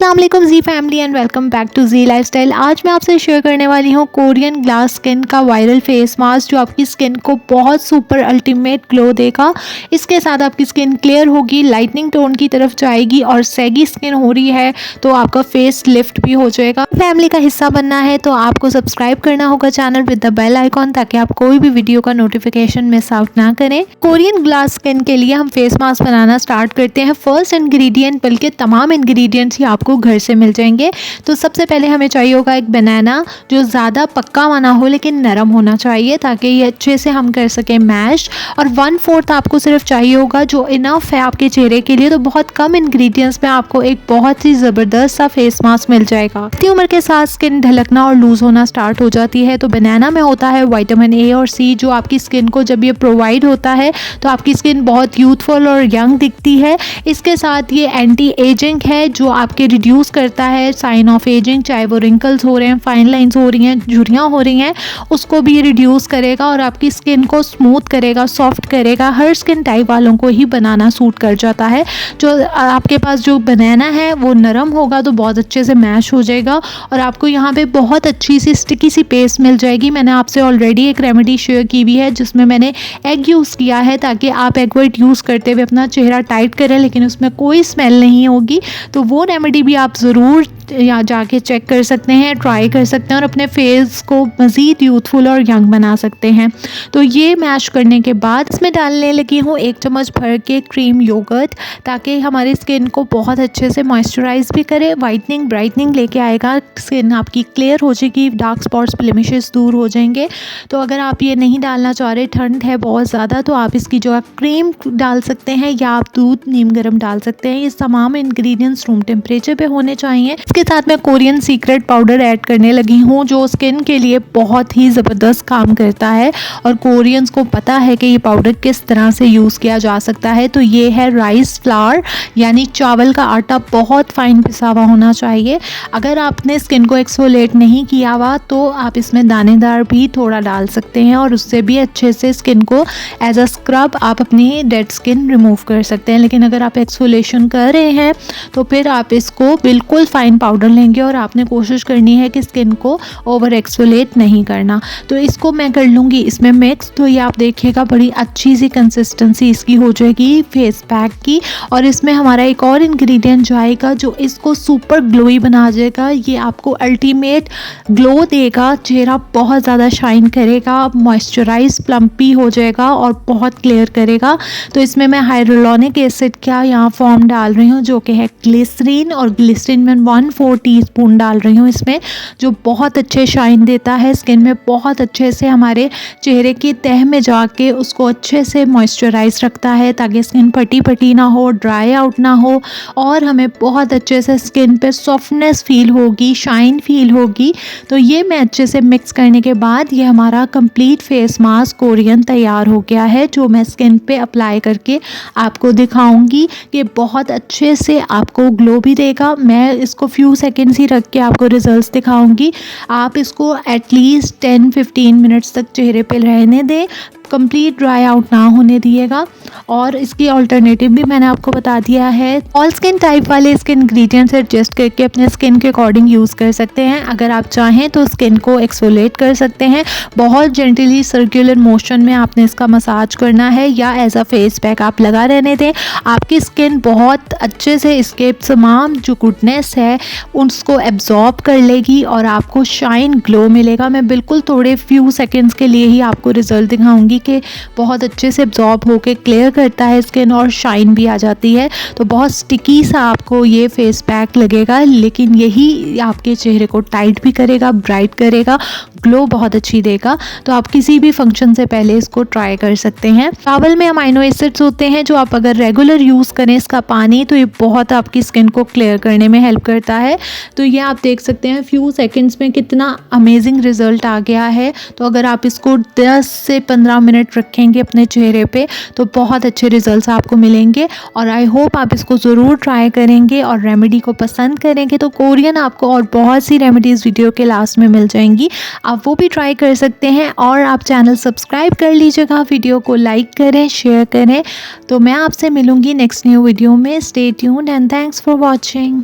अस्सलाम G family and welcome back to G lifestyle. आज मैं आपसे शेयर करने वाली हूँ कोरियन ग्लास स्किन का वायरल फेस मास्क जो आपकी स्किन को बहुत सुपर अल्टीमेट ग्लो देगा। इसके साथ आपकी स्किन क्लियर होगी, लाइटनिंग टोन की तरफ जाएगी और सैगी स्किन हो रही है तो आपका फेस लिफ्ट भी हो जाएगा। फैमिली का हिस्सा बनना है तो आपको सब्सक्राइब करना होगा channel with the bell icon ताकि आप कोई भी वीडियो का नोटिफिकेशन मिस आउट ना करें। कोरियन ग्लास स्किन के लिए हम फेस मास्क बनाना स्टार्ट करते हैं। फर्स्ट इंग्रेडिएंट बल्कि तमाम इंग्रेडिएंट्स ही आपको घर से मिल जाएंगे। तो सबसे पहले हमें चाहिए होगा एक बनाना जो ज़्यादा पक्का बना हो लेकिन नरम होना चाहिए ताकि ये अच्छे से हम कर सकें मैश। और 1/4 आपको सिर्फ चाहिए होगा जो इनफ है आपके चेहरे के लिए। तो बहुत कम इंग्रेडिएंट्स में आपको एक बहुत ही ज़बरदस्त सा फेस मास्क मिल जाएगा। इतनी उम्र के साथ स्किन ढलकना और लूज होना स्टार्ट हो जाती है तो बनाना में होता है विटामिन ए और सी जो आपकी स्किन को जब ये प्रोवाइड होता है तो आपकी स्किन बहुत यूथफुल और यंग दिखती है। इसके साथ ये एंटी एजिंग है जो आपके रिड्यूस करता है साइन ऑफ एजिंग, चाहे वो रिंकल्स हो रहे हैं, फाइन लाइंस हो रही हैं, झुर्रियाँ हो रही हैं, उसको भी रिड्यूस करेगा और आपकी स्किन को स्मूथ करेगा, सॉफ्ट करेगा। हर स्किन टाइप वालों को ही बनाना सूट कर जाता है। जो आपके पास जो बनाना है वो नरम होगा तो बहुत अच्छे से मैश हो जाएगा और आपको यहाँ पे बहुत अच्छी सी स्टिकी सी पेस्ट मिल जाएगी। मैंने आपसे ऑलरेडी एक रेमेडी शेयर की हुई है जिसमें मैंने एग यूज़ किया है ताकि आप एग वाइट यूज़ करते हुए अपना चेहरा टाइट करें लेकिन उसमें कोई स्मेल नहीं होगी। तो वो रेमेडी भी आप ज़रूर यहाँ जाके चेक कर सकते हैं, ट्राई कर सकते हैं और अपने फेस को मज़ीद यूथफुल और यंग बना सकते हैं। तो ये मैश करने के बाद इसमें डालने लगी हूँ 1 चम्मच भर के क्रीम योगर्ट ताकि हमारी स्किन को बहुत अच्छे से मॉइस्चराइज भी करे, वाइटनिंग ब्राइटनिंग लेके आएगा। स्किन आपकी क्लियर हो जाएगी, डार्क स्पॉट्स ब्लेमिशेस दूर हो जाएंगे। तो अगर आप ये नहीं डालना चाह रहे, ठंड है बहुत ज़्यादा, तो आप इसकी जो क्रीम डाल सकते हैं या आप दूध नीम गर्म डाल सकते हैं। ये तमाम इंग्रेडिएंट्स रूम टेम्परेचर पे होने चाहिए। इसके साथ मैं कोरियन सीक्रेट पाउडर ऐड करने लगी हूँ जो स्किन के लिए बहुत ही ज़बरदस्त काम करता है और कोरियंस को पता है कि ये पाउडर किस तरह से यूज़ किया जा सकता है। तो ये है राइस फ्लावर यानी चावल का आटा, बहुत फाइन पिसा हुआ होना चाहिए। अगर आपने स्किन को एक्सफोलिएट नहीं किया हुआ तो आप इसमें दानेदार भी थोड़ा डाल सकते हैं और उससे भी अच्छे से स्किन को एज अ स्क्रब आप अपनी डेड स्किन रिमूव कर सकते हैं। लेकिन अगर आप एक्सफोलिएशन कर रहे हैं तो फिर आप इसको बिल्कुल फाइन पाउडर लेंगे और आपने कोशिश करनी है कि स्किन को ओवर एक्सफोलिएट नहीं करना। तो इसको मैं कर लूँगी इसमें मिक्स। तो ये आप देखिएगा बड़ी अच्छी सी कंसिस्टेंसी इसकी हो जाएगी फेस पैक की। और इसमें हमारा एक और इंग्रेडिएंट जाएगा जो इसको सुपर ग्लोई बना देगा। ये आपको अल्टीमेट ग्लो देगा, चेहरा बहुत ज़्यादा शाइन करेगा, मॉइस्चराइज प्लम्पी हो जाएगा और बहुत क्लियर करेगा। तो इसमें मैं हाइड्रोलॉनिक एसिड का यहाँ फॉर्म डाल रही हूँ जो कि है ग्लिसरीन, और ग्लिसरीन में 1/4 टीस्पून डाल रही हूँ इसमें, जो बहुत अच्छे शाइन देता है स्किन में, बहुत अच्छे से हमारे चेहरे की तह में जाके उसको अच्छे से मॉइस्चराइज रखता है ताकि स्किन फटी फटी ना हो, ड्राई आउट ना हो और हमें बहुत अच्छे से स्किन पे सॉफ्टनेस फील होगी, शाइन फील होगी। तो ये मैं अच्छे से मिक्स करने के बाद ये हमारा कंप्लीट फेस मास्क कोरियन तैयार हो गया है जो मैं स्किन पे अप्लाई करके आपको दिखाऊंगी कि बहुत अच्छे से आपको ग्लो भी देगा। मैं इसको फ्यू सेकेंड्स ही रख के आपको रिजल्ट्स दिखाऊंगी। आप इसको एटलीस्ट 10-15 मिनट्स तक चेहरे पे रहने दें, कंप्लीट ड्राई आउट ना होने दिएगा। और इसकी अल्टरनेटिव भी मैंने आपको बता दिया है। ऑल स्किन टाइप वाले इसके इंग्रेडिएंट्स एडजस्ट करके अपने स्किन के अकॉर्डिंग यूज़ कर सकते हैं। अगर आप चाहें तो स्किन को एक्सफोलिएट कर सकते हैं, बहुत जेंटली सर्कुलर मोशन में आपने इसका मसाज करना है या एज अ फेस पैक आप लगा रहने दें। आपकी स्किन बहुत अच्छे से इसके तमाम जो गुडनेस है उसको एब्जॉर्ब कर लेगी और आपको शाइन ग्लो मिलेगा। मैं बिल्कुल थोड़े फ्यू सेकेंड्स के लिए ही आपको रिजल्ट दिखाऊंगी कि बहुत अच्छे से एब्जॉर्ब होके क्लियर करता है स्किन और शाइन भी आ जाती है। तो बहुत स्टिकी सा आपको ये फेस पैक लगेगा लेकिन यही आपके चेहरे को टाइट भी करेगा, ब्राइट करेगा, ग्लो बहुत अच्छी देगा। तो आप किसी भी फंक्शन से पहले इसको ट्राई कर सकते हैं। चावल में अमाइनो एसिड्स होते हैं जो आप अगर रेगुलर यूज़ करें इसका पानी तो ये बहुत आपकी स्किन को क्लियर करने में हेल्प करता है। तो ये आप देख सकते हैं फ्यू सेकंड्स में कितना अमेजिंग रिजल्ट आ गया है। तो अगर आप इसको 10 से 15 मिनट रखेंगे अपने चेहरे पे तो बहुत अच्छे रिजल्ट्स आपको मिलेंगे। और आई होप आप इसको ज़रूर ट्राई करेंगे और रेमेडी को पसंद करेंगे। तो कोरियन आपको और बहुत सी रेमेडीज़ वीडियो के लास्ट में मिल जाएंगी, आप वो भी ट्राई कर सकते हैं। और आप चैनल सब्सक्राइब कर लीजिएगा, वीडियो को लाइक करें, शेयर करें। तो मैं आपसे मिलूँगी नेक्स्ट न्यू वीडियो में। Stay tuned and thanks for watching.